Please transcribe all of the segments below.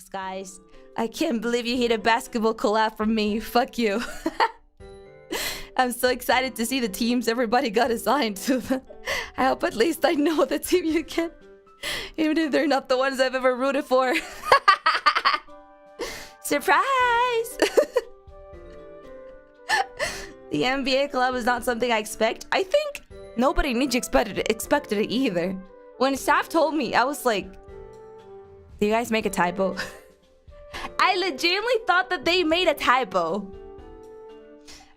Thanks, guys. I can't believe you hit a basketball collab from me. Fuck you. I'm so excited to see the teams everybody got assigned to. I hope at least I know the team you get. Even if they're not the ones I've ever rooted for. Surprise! The NBA collab is not something I expect. I think nobody expected it either. When staff told me, I was like, do you guys make a typo? I legitimately thought that they made a typo.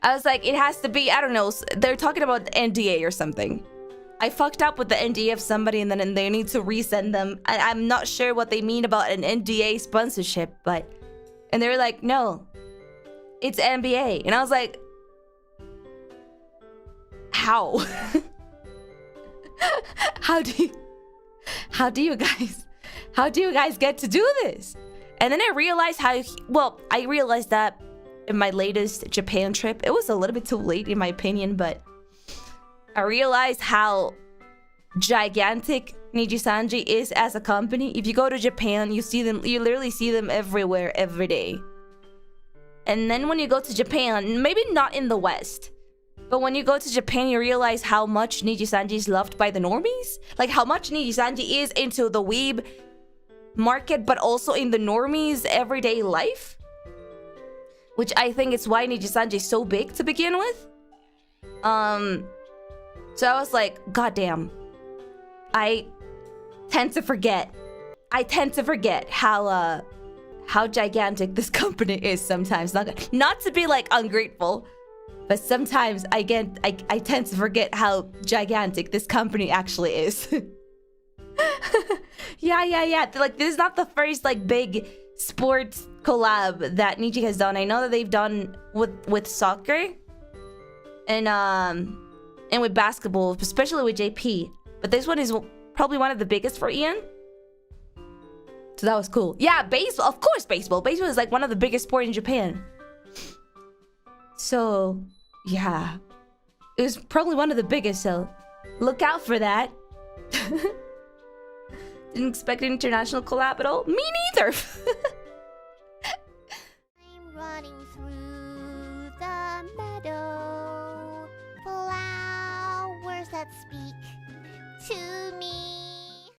I was like, it has to be, I don't know, they're talking about NDA or something. I fucked up with the NDA of somebody and then they need to resend them. I'm not sure what they mean about an NDA sponsorship, but... And they were like, no, it's NBA. And I was like, how? How do you guys get to do this? And then I realized I realized that in my latest Japan trip, it was a little bit too late in my opinion, but I realized how gigantic Nijisanji is as a company. If you go to Japan, you literally see them everywhere, every day. And then when you go to Japan, maybe not in the West, but when you go to Japan, you realize how much Nijisanji is loved by the normies. Like how much Nijisanji is into the weeb market, but also in the normies' everyday life. Which I think is why Nijisanji is so big to begin with. So I was like, goddamn. I tend to forget how gigantic this company is sometimes. Not to be like ungrateful, but sometimes I tend to forget how gigantic this company actually is. Yeah. Like this is not the first like big sports collab that Niji has done. I know that they've done with soccer and with basketball, especially with JP. But this one is probably one of the biggest for Ian. So that was cool. Yeah, baseball. Of course, baseball. Baseball is like one of the biggest sports in Japan. So, yeah. It was probably one of the biggest, so look out for that. Didn't expect an international collab at all. Me neither. I'm running through the meadow. Flowers that speak to me.